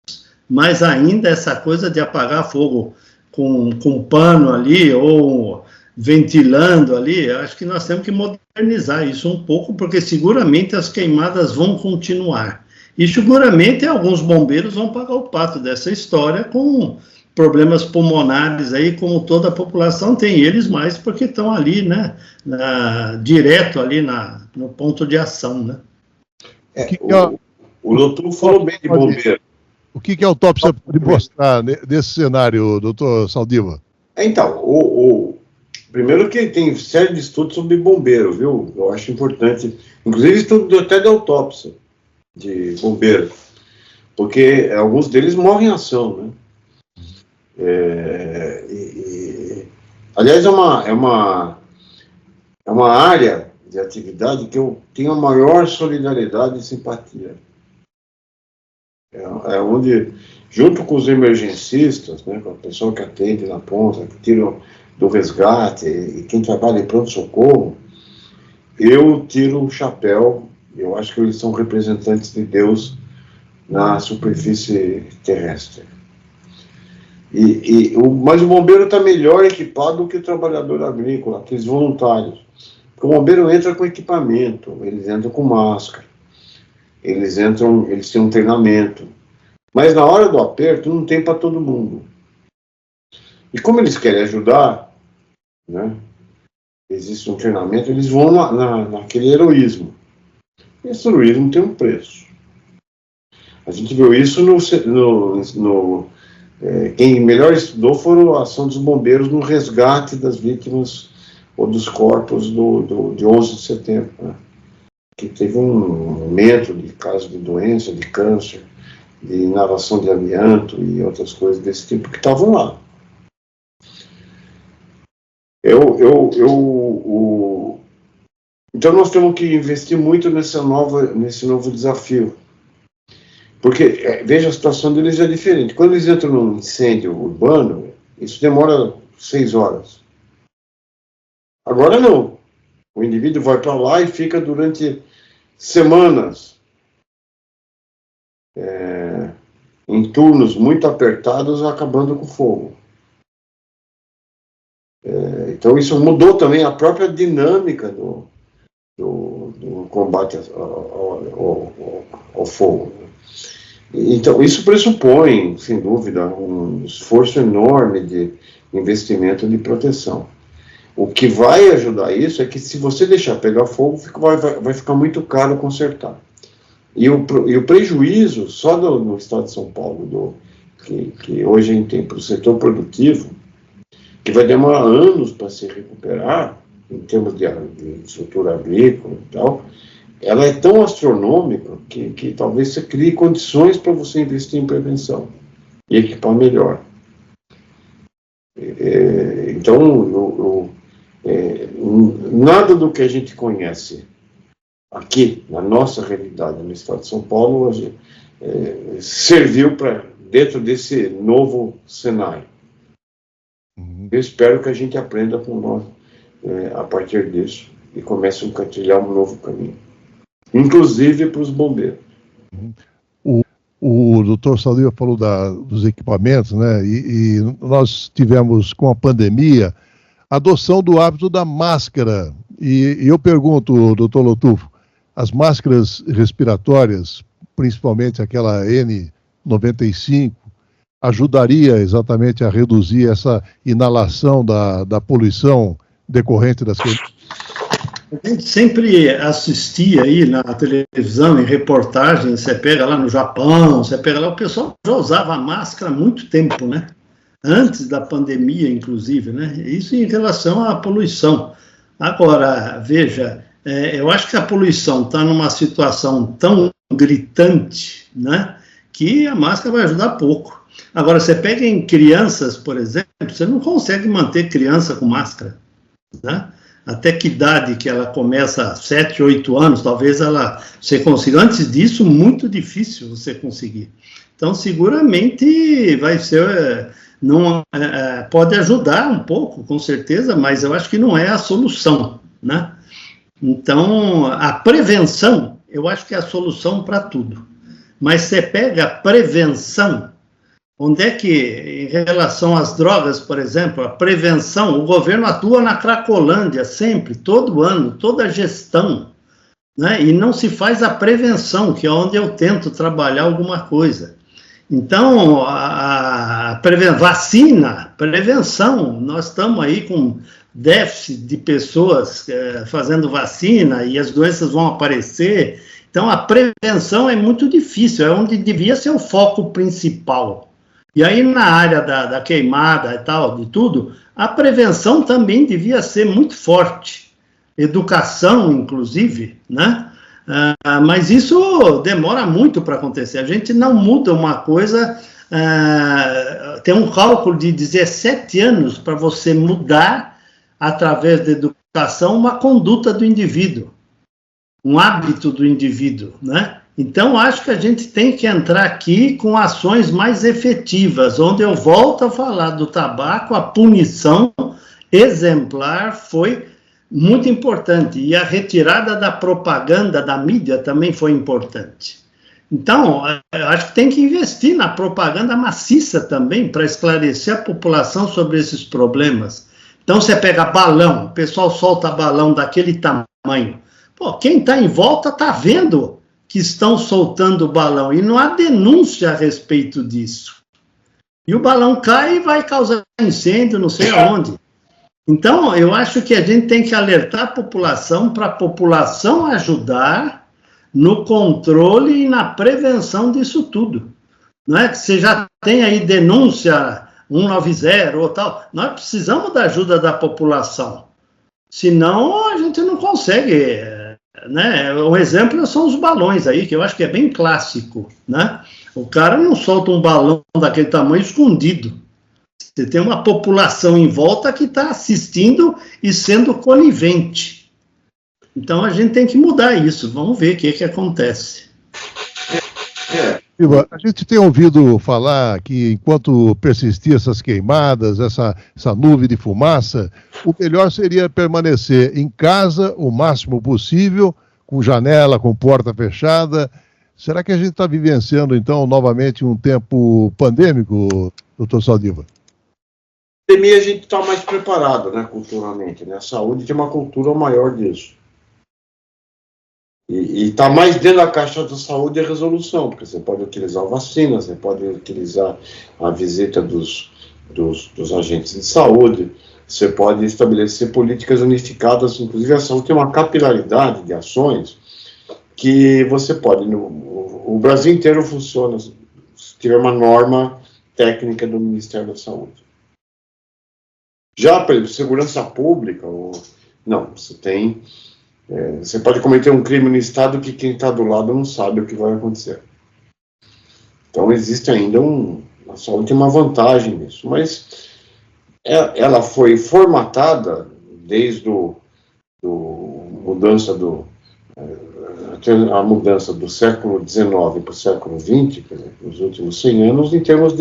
mas ainda essa coisa de apagar fogo com pano ali ou ventilando ali, acho que nós temos que modernizar isso um pouco, porque seguramente as queimadas vão continuar. E seguramente alguns bombeiros vão pagar o pato dessa história com problemas pulmonares aí, como toda a população tem, eles mais porque estão ali, né, direto ali no ponto de ação, né. O doutor falou bem de bombeiro. O que a autópsia pode mostrar nesse cenário, doutor Saldiva? Então, Primeiro que tem série de estudos sobre bombeiro, viu? Eu acho importante. Inclusive estudo até de autópsia de bombeiro. Porque alguns deles morrem em ação, né? Aliás, é uma área de atividade que eu tenho a maior solidariedade e simpatia. É onde, junto com os emergencistas, né, com a pessoa que atende na ponta, que tira do resgate, e quem trabalha em pronto-socorro, eu tiro o chapéu. Eu acho que eles são representantes de Deus na superfície terrestre. Mas o bombeiro está melhor equipado do que o trabalhador agrícola, aqueles voluntários. Porque o bombeiro entra com equipamento, eles entram com máscara, eles têm um treinamento. Mas na hora do aperto não tem para todo mundo. E como eles querem ajudar, né, existe um treinamento, eles vão naquele heroísmo. Esse heroísmo tem um preço. A gente viu isso quem melhor estudou foram a ação dos bombeiros no resgate das vítimas ou dos corpos de 11 de setembro, né? Que teve um aumento de casos de doença, de câncer, de inalação de amianto e outras coisas desse tipo que estavam lá. Então nós temos que investir muito nesse novo desafio. Porque, veja, a situação deles é diferente. Quando eles entram num incêndio urbano, isso demora 6 horas. Agora não. O indivíduo vai para lá e fica durante semanas em turnos muito apertados, acabando com o fogo. Então isso mudou também a própria dinâmica do combate ao fogo. Então, isso pressupõe, sem dúvida, um esforço enorme de investimento de proteção. O que vai ajudar isso é que, se você deixar pegar fogo, vai ficar muito caro consertar. E o prejuízo, só no estado de São Paulo, que hoje a gente tem para o setor produtivo, que vai demorar anos para se recuperar, em termos de estrutura agrícola e tal, ela é tão astronômica que talvez você crie condições para você investir em prevenção e equipar melhor. Então, nada do que a gente conhece aqui, na nossa realidade, no estado de São Paulo, serviu para dentro desse novo cenário. Eu espero que a gente aprenda com nós a partir disso e comece a trilhar um novo caminho. Inclusive para os bombeiros. O doutor Saldívar falou dos equipamentos, né? E nós tivemos, com a pandemia, a adoção do hábito da máscara. E eu pergunto, doutor Lotufo, as máscaras respiratórias, principalmente aquela N95, ajudaria exatamente a reduzir essa inalação da poluição decorrente das coisas? A gente sempre assistia aí na televisão, em reportagens, você pega lá no Japão, você pega lá, o pessoal já usava máscara há muito tempo, né? Antes da pandemia, inclusive, né? Isso em relação à poluição. Agora, veja, eu acho que a poluição está numa situação tão gritante, né? Que a máscara vai ajudar pouco. Agora, você pega em crianças, por exemplo, você não consegue manter criança com máscara, né? Até que idade que ela começa, 7, 8 anos, talvez você consiga. Antes disso, muito difícil você conseguir. Então, seguramente vai ser, pode ajudar um pouco, com certeza, mas eu acho que não é a solução, né? Então, a prevenção, eu acho que é a solução para tudo. Mas você pega a prevenção, onde é que, em relação às drogas, por exemplo, a prevenção, o governo atua na Cracolândia sempre, todo ano, toda a gestão, né? E não se faz a prevenção, que é onde eu tento trabalhar alguma coisa. Então, vacina, prevenção, nós estamos aí com déficit de pessoas fazendo vacina e as doenças vão aparecer. Então, a prevenção é muito difícil, é onde devia ser o foco principal. E aí, na área da queimada e tal, de tudo, a prevenção também devia ser muito forte. Educação, inclusive, né? Mas isso demora muito para acontecer. A gente não muda uma coisa... tem um cálculo de 17 anos para você mudar, através da educação, uma conduta do indivíduo, um hábito do indivíduo, né? Então, acho que a gente tem que entrar aqui com ações mais efetivas, onde eu volto a falar do tabaco, a punição exemplar foi muito importante, e a retirada da propaganda da mídia também foi importante. Então, eu acho que tem que investir na propaganda maciça também, para esclarecer a população sobre esses problemas. Então, você pega balão, o pessoal solta balão daquele tamanho. Pô, quem está em volta está vendo que estão soltando balão, e não há denúncia a respeito disso. E o balão cai e vai causar incêndio, não sei aonde. Então, eu acho que a gente tem que alertar a população, para a população ajudar no controle e na prevenção disso tudo. Não é que você já tem aí denúncia 190 ou tal. Nós precisamos da ajuda da população. Senão, a gente não consegue, né? Um exemplo são os balões aí, que eu acho que é bem clássico, né? O cara não solta um balão daquele tamanho escondido. Você tem uma população em volta que está assistindo e sendo conivente. Então, a gente tem que mudar isso. Vamos ver o que acontece. Ivan, a gente tem ouvido falar que, enquanto persistir essas queimadas, essa nuvem de fumaça, o melhor seria permanecer em casa o máximo possível, com janela, com porta fechada. Será que a gente está vivenciando, então, novamente um tempo pandêmico, doutor Saldiva? A pandemia a gente está mais preparado, né, culturalmente, né? A saúde tem uma cultura maior disso. E está mais dentro da caixa da saúde a resolução, porque você pode utilizar vacina, você pode utilizar a visita dos agentes de saúde, você pode estabelecer políticas unificadas, inclusive a saúde tem uma capilaridade de ações que você pode... O Brasil inteiro funciona se tiver uma norma técnica do Ministério da Saúde. Já, por exemplo, segurança pública, não, você tem... você pode cometer um crime no Estado que quem está do lado não sabe o que vai acontecer. Então, existe ainda a saúde tem uma vantagem nisso, mas ela foi formatada desde a mudança do século XIX para o século XX, nos últimos 100 anos, em termos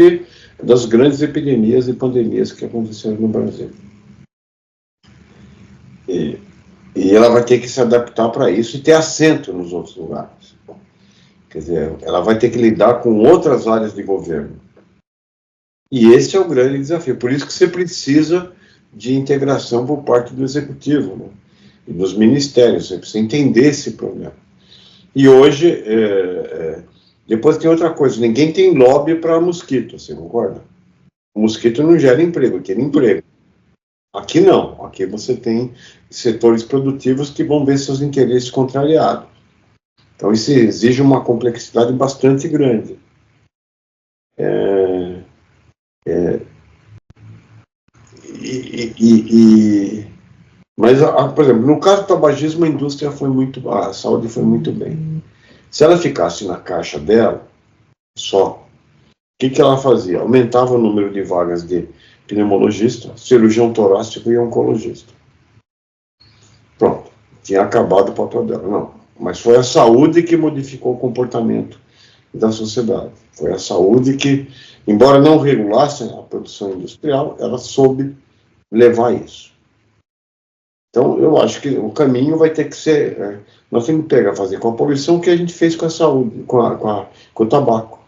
das grandes epidemias e pandemias que aconteceram no Brasil. E ela vai ter que se adaptar para isso e ter assento nos outros lugares. Quer dizer, ela vai ter que lidar com outras áreas de governo. E esse é o grande desafio. Por isso que você precisa de integração por parte do Executivo, né? E dos ministérios. Você precisa entender esse problema. E hoje, depois tem outra coisa. Ninguém tem lobby para mosquito, você concorda? O mosquito não gera emprego, gera emprego. Aqui não, aqui você tem setores produtivos que vão ver seus interesses contrariados. Então isso exige uma complexidade bastante grande. Mas, por exemplo, no caso do tabagismo, a saúde foi muito bem. Se ela ficasse na caixa dela, só, o que ela fazia? Aumentava o número de vagas de pneumologista, cirurgião torácico e oncologista. Pronto, tinha acabado o papel dela. Não, mas foi a saúde que modificou o comportamento da sociedade. Foi a saúde que, embora não regulasse a produção industrial, ela soube levar isso. Então, eu acho que o caminho vai ter que ser... nós temos que fazer com a poluição o que a gente fez com a saúde, com o tabaco.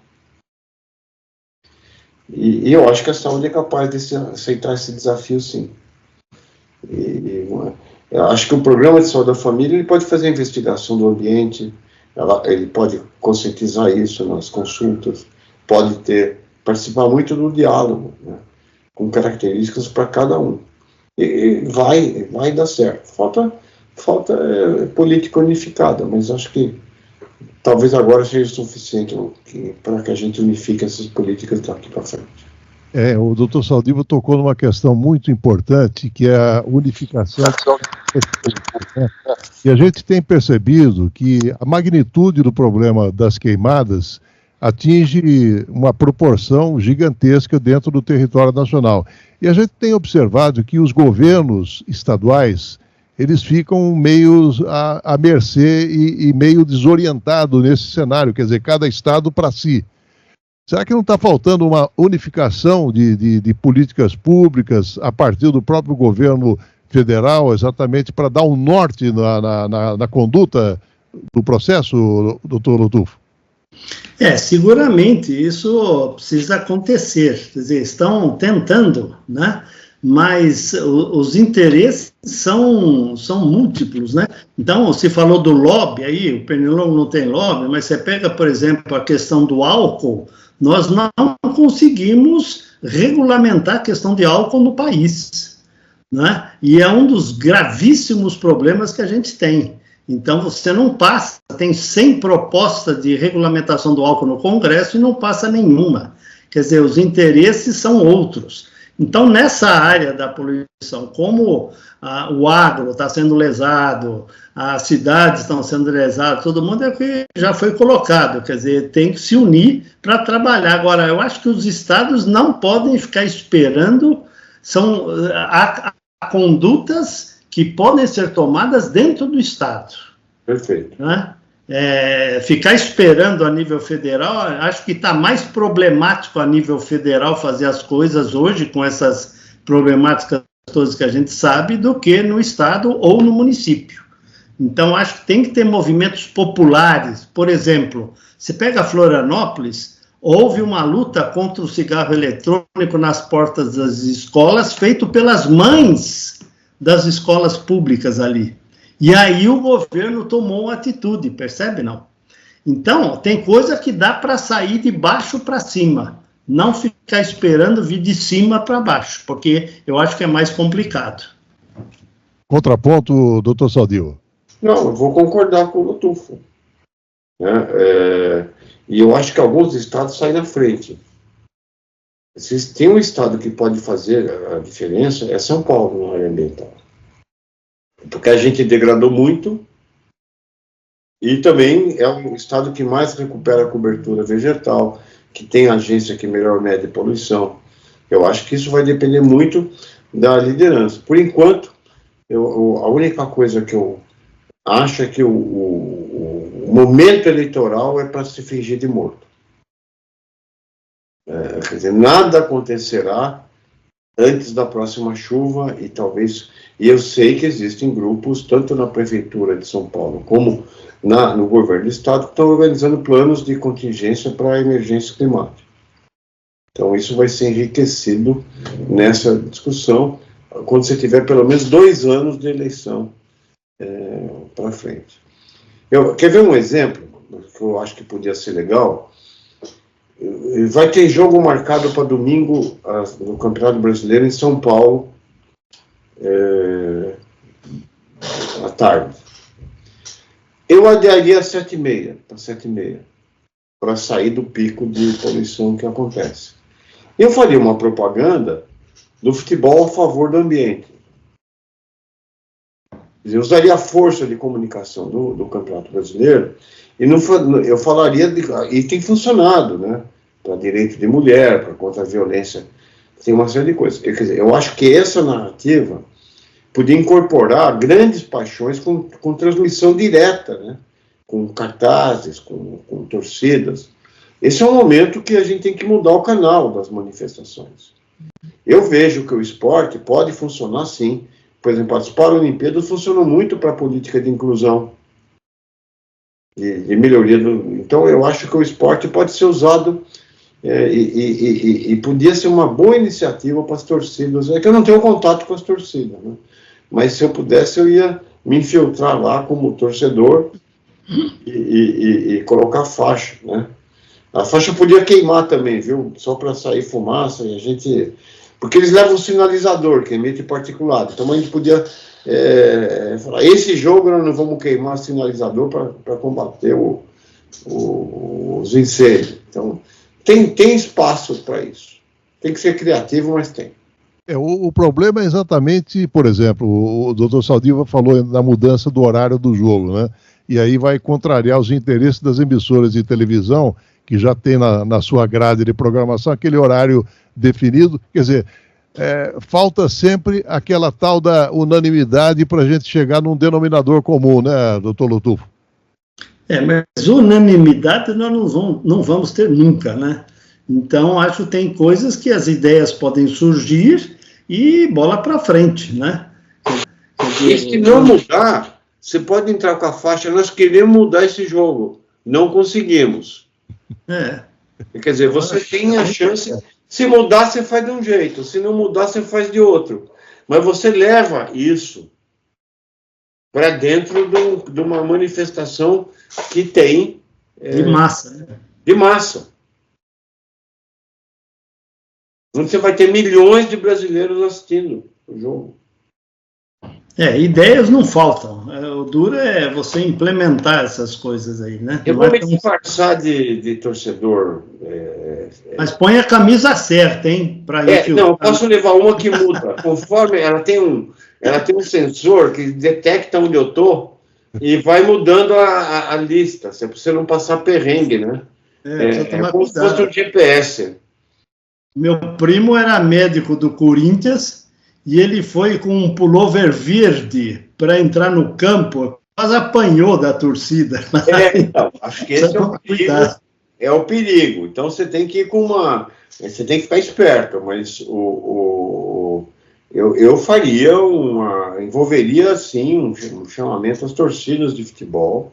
E eu acho que a saúde é capaz de aceitar esse desafio, sim. Eu acho que o programa de saúde da família ele pode fazer a investigação do ambiente, ele pode conscientizar isso nas consultas, pode participar muito do diálogo, né, com características para cada um. E vai dar certo. Falta política unificada, mas acho que talvez agora seja suficiente para que a gente unifique essas políticas daqui para frente. O doutor Saldiva tocou numa questão muito importante, que é a unificação. E a gente tem percebido que a magnitude do problema das queimadas atinge uma proporção gigantesca dentro do território nacional. E a gente tem observado que os governos estaduais, eles ficam meio à mercê e meio desorientados nesse cenário, quer dizer, cada estado para si. Será que não está faltando uma unificação de políticas públicas a partir do próprio governo federal, exatamente para dar um norte na conduta do processo, doutor Lotufo? Seguramente isso precisa acontecer, quer dizer, estão tentando, né? Mas os interesses são múltiplos, né? Então, se falou do lobby aí, o Pernilongo não tem lobby, mas você pega, por exemplo, a questão do álcool, nós não conseguimos regulamentar a questão de álcool no país, né? E é um dos gravíssimos problemas que a gente tem. Então, você não passa, tem 100 propostas de regulamentação do álcool no Congresso e não passa nenhuma. Quer dizer, os interesses são outros. Então, nessa área da poluição, como o agro está sendo lesado, as cidades estão sendo lesadas, todo mundo é que já foi colocado, quer dizer, tem que se unir para trabalhar. Agora, eu acho que os estados não podem ficar esperando, há condutas que podem ser tomadas dentro do estado. Perfeito. Né? Ficar esperando a nível federal, acho que está mais problemático a nível federal fazer as coisas hoje, com essas problemáticas todas que a gente sabe, do que no estado ou no município. Então, acho que tem que ter movimentos populares. Por exemplo, você pega Florianópolis, houve uma luta contra o cigarro eletrônico nas portas das escolas, feito pelas mães das escolas públicas ali. E aí o governo tomou uma atitude, percebe, não? Então, tem coisa que dá para sair de baixo para cima, não ficar esperando vir de cima para baixo, porque eu acho que é mais complicado. Contraponto, doutor Saldiva. Não, eu vou concordar com o Lotufo. E eu acho que alguns estados saem na frente. Se tem um estado que pode fazer a diferença, é São Paulo na área ambiental. Porque a gente degradou muito e também é o estado que mais recupera a cobertura vegetal, que tem agência que melhor mede poluição. Eu acho que isso vai depender muito da liderança. Por enquanto, a única coisa que eu acho é que o momento eleitoral é para se fingir de morto. Quer dizer, nada acontecerá antes da próxima chuva e talvez... E eu sei que existem grupos, tanto na Prefeitura de São Paulo como no governo do Estado, que estão organizando planos de contingência para a emergência climática. Então, isso vai ser enriquecido nessa discussão, quando você tiver pelo menos 2 anos de eleição para frente. Quer ver um exemplo, que eu acho que podia ser legal? Vai ter jogo marcado para domingo no Campeonato Brasileiro em São Paulo, à tarde. Eu adiaria às 7h30, para 7h30, para sair do pico de poluição que acontece. Eu faria uma propaganda do futebol a favor do ambiente. Eu usaria a força de comunicação do Campeonato Brasileiro e eu falaria, e tem funcionado, né? Para direito de mulher, para contra a violência, tem uma série de coisas. Quer dizer, eu acho que essa narrativa podia incorporar grandes paixões com transmissão direta, né? Com cartazes, com torcidas. Esse é um momento que a gente tem que mudar o canal das manifestações. Eu vejo que o esporte pode funcionar sim. Por exemplo, as Paralimpíadas funcionam muito para a política de inclusão, de melhoria. Então, eu acho que o esporte pode ser usado e podia ser uma boa iniciativa para as torcidas. É que eu não tenho contato com as torcidas, né? Mas se eu pudesse, eu ia me infiltrar lá como torcedor e colocar faixa, né? A faixa podia queimar também, viu? Só para sair fumaça e a gente... Porque eles levam um sinalizador, que emite particulado. Então a gente podia falar, esse jogo nós não vamos queimar sinalizador para combater os incêndios. Então, tem espaço para isso. Tem que ser criativo, mas tem. O problema é exatamente, por exemplo, o doutor Saldiva falou na mudança do horário do jogo, né? E aí vai contrariar os interesses das emissoras de televisão, que já tem na sua grade de programação aquele horário definido. Quer dizer, falta sempre aquela tal da unanimidade para a gente chegar num denominador comum, né, doutor Lotufo? Mas unanimidade nós não vamos ter nunca, né? Então, acho que tem coisas que as ideias podem surgir e bola para frente, né? E se não mudar, você pode entrar com a faixa, nós queremos mudar esse jogo, não conseguimos. Quer dizer, você tem a chance, se mudar você faz de um jeito, se não mudar você faz de outro. Mas você leva isso para dentro de uma manifestação que tem... de massa, né? De massa. Onde você vai ter milhões de brasileiros assistindo o jogo. Ideias não faltam. O duro é você implementar essas coisas aí, né? Eu vou me disfarçar de torcedor. Mas põe a camisa certa, hein? Não, eu posso levar uma que muda. Conforme ela tem um sensor que detecta onde eu tô e vai mudando a lista, se você não passar perrengue, né? Como se fosse um GPS. Meu primo era médico do Corinthians e ele foi com um pullover verde para entrar no campo, quase apanhou da torcida. Então, acho que esse é o perigo. Então você tem que ir com você tem que ficar esperto, mas eu faria envolveria assim um chamamento às torcidas de futebol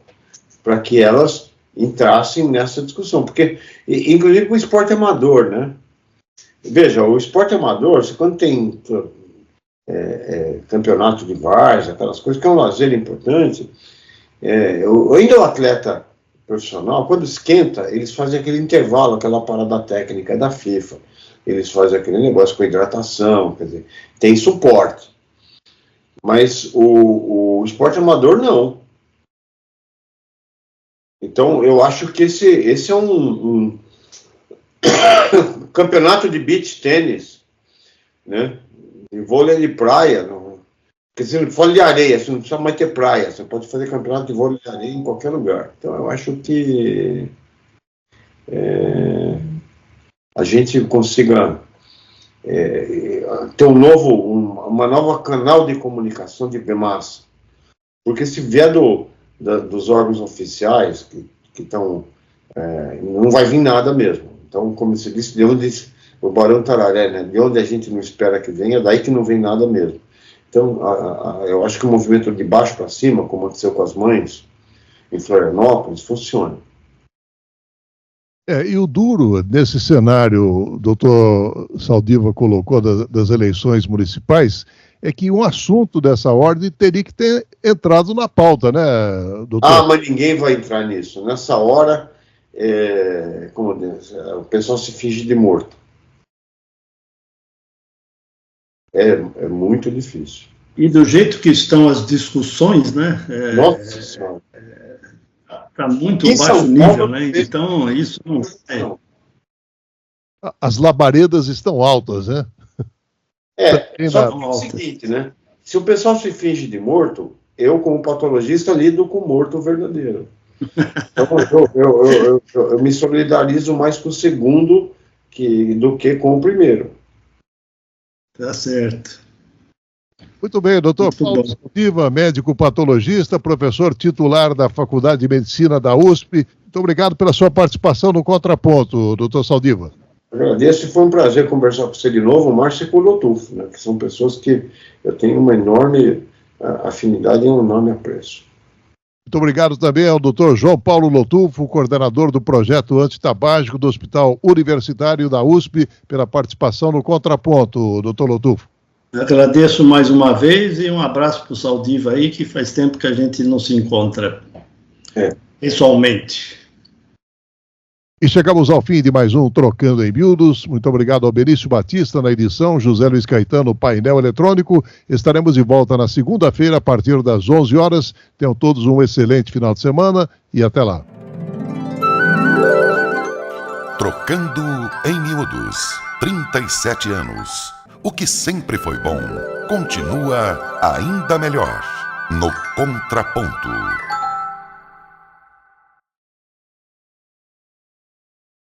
para que elas entrassem nessa discussão, porque inclusive o esporte amador, né? Veja, o esporte amador, quando tem campeonato de várzea, aquelas coisas, que é um lazer importante, ainda o atleta profissional, quando esquenta, eles fazem aquele intervalo, aquela parada técnica da FIFA. Eles fazem aquele negócio com hidratação, quer dizer, tem suporte. Mas o esporte amador, não. Então, eu acho que esse é um campeonato de beach tênis, né? De vôlei de praia, quer dizer, vôlei de areia, você não precisa mais ter praia, você pode fazer campeonato de vôlei de areia em qualquer lugar. Então eu acho que a gente consiga ter uma nova canal de comunicação de massa, porque se vier dos órgãos oficiais que estão, não vai vir nada mesmo. Então, como se disse, de onde o Barão Tararé, né? De onde a gente não espera que venha, daí que não vem nada mesmo. Então, eu acho que o movimento de baixo para cima, como aconteceu com as mães em Florianópolis, funciona. E o duro nesse cenário, o doutor Saldiva colocou das eleições municipais, é que um assunto dessa ordem teria que ter entrado na pauta, né, doutor? Mas ninguém vai entrar nisso. Nessa hora, como diz, o pessoal se finge de morto. É muito difícil. E do jeito que estão as discussões, né? Nossa Senhora. Está muito baixo nível, né? Então, isso não As labaredas estão altas, né? Só que é o seguinte, né? Se o pessoal se finge de morto, eu, como patologista, lido com o morto verdadeiro. Então, eu me solidarizo mais com o segundo do que com o primeiro. Tá certo. Muito bem, doutor Paulo Saldiva, médico patologista, professor titular da Faculdade de Medicina da USP. Muito obrigado pela sua participação no Contraponto, doutor Saldiva. Agradeço e foi um prazer conversar com você de novo, o Márcio e com o Lotufo, né, que são pessoas que eu tenho uma enorme afinidade e um enorme apreço. Muito obrigado também ao doutor João Paulo Lotufo, coordenador do projeto antitabágico do Hospital Universitário da USP, pela participação no Contraponto, doutor Lotufo. Agradeço mais uma vez e um abraço para o Saldiva aí, que faz tempo que a gente não se encontra pessoalmente. E chegamos ao fim de mais um Trocando em Miúdos. Muito obrigado ao Benício Batista na edição, José Luiz Caetano, painel eletrônico. Estaremos de volta na segunda-feira, a partir das 11 horas. Tenham todos um excelente final de semana e até lá. Trocando em Miúdos. 37 anos. O que sempre foi bom continua ainda melhor. No Contraponto.